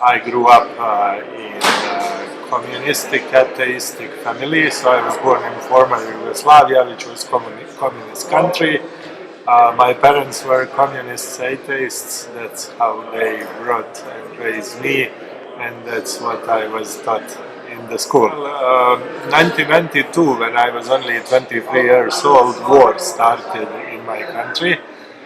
I grew up in a communistic, atheistic family, so I was born in former Yugoslavia, which was communist country. My parents were communists, atheists. That's how they brought and raised me, and that's what I was taught in the school. 1992, when I was only 23 years old, war started in my country,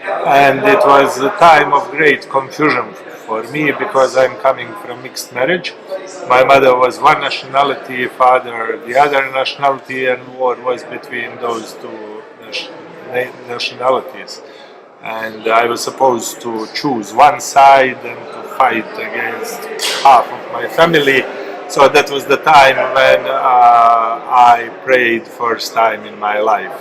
and it was a time of great confusion for me because I'm coming from mixed marriage. My mother was one nationality, father the other nationality, and war was between those two nationalities. And I was supposed to choose one side and to fight against half of my family. So that was the time when I prayed first time in my life.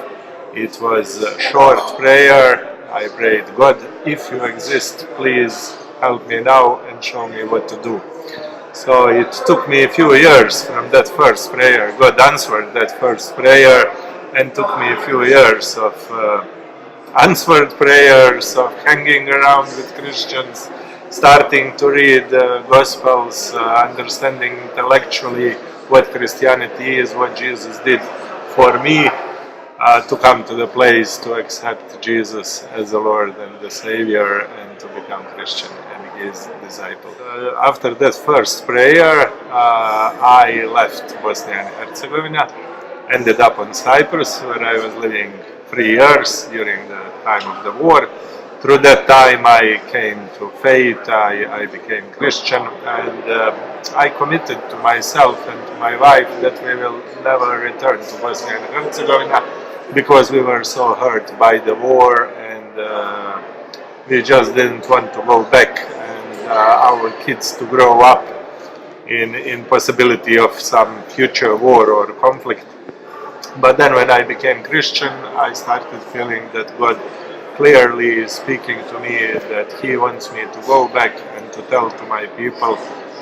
It was a short prayer. I prayed, God, if you exist, please help me now and show me what to do. So it took me a few years from that first prayer. God answered that first prayer, and took me a few years of answered prayers, of hanging around with Christians, starting to read the Gospels, understanding intellectually what Christianity is, what Jesus did for me, to come to the place to accept Jesus as the Lord and the Savior and to become Christian and His disciple. After that first prayer, I left Bosnia and Herzegovina, ended up on Cyprus, where I was living 3 years during the time of the war. Through that time I came to faith, I became Christian, and I committed to myself and to my wife that we will never return to Bosnia and Herzegovina, because we were so hurt by the war, and we just didn't want to go back, and our kids to grow up in possibility of some future war or conflict. But then when I became Christian, I started feeling that God clearly is speaking to me, that He wants me to go back and to tell to my people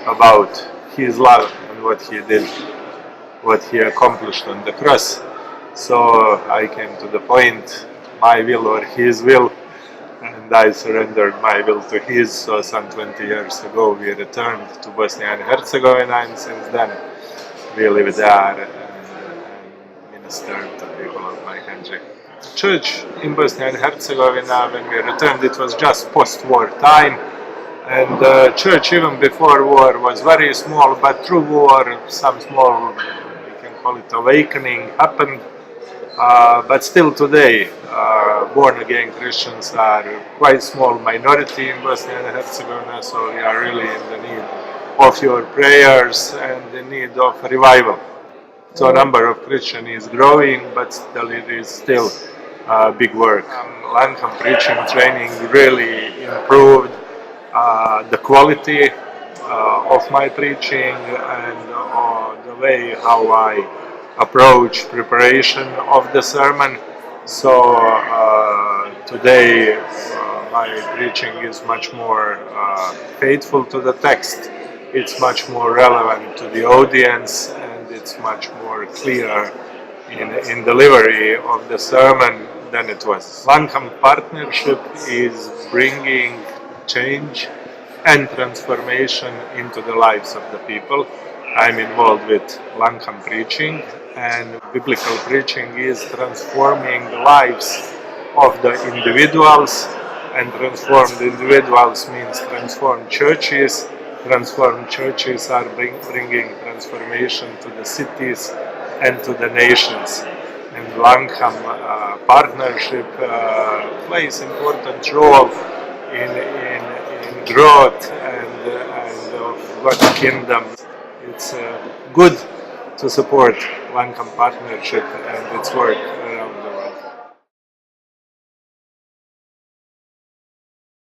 about His love and what He did, what He accomplished on the cross. So I came to the point, my will or His will, and I surrendered my will to His. So some 20 years ago we returned to Bosnia and Herzegovina, and since then we live there and minister to people of my country. Church in Bosnia and Herzegovina, when we returned, it was just post-war time, and the church even before war was very small, but through war some small, we can call it awakening, happened. But still today, born-again Christians are quite small minority in Bosnia and Herzegovina, so we are really in the need of your prayers and in need of revival. So number of Christians is growing, but still it is still big work. Langham Preaching training really improved the quality of my preaching and the way how I approach preparation of the sermon. So today my preaching is much more faithful to the text. It's much more relevant to the audience, and it's much more clear in delivery of the sermon than it was. Langham Partnership is bringing change and transformation into the lives of the people. I'm involved with Langham Preaching, and biblical preaching is transforming the lives of the individuals, and transformed individuals means transformed churches. Transformed churches are bringing transformation to the cities and to the nations. And Langham Partnership plays important role in growth and of God's kingdom. It's good to support Langham Partnership and its work around the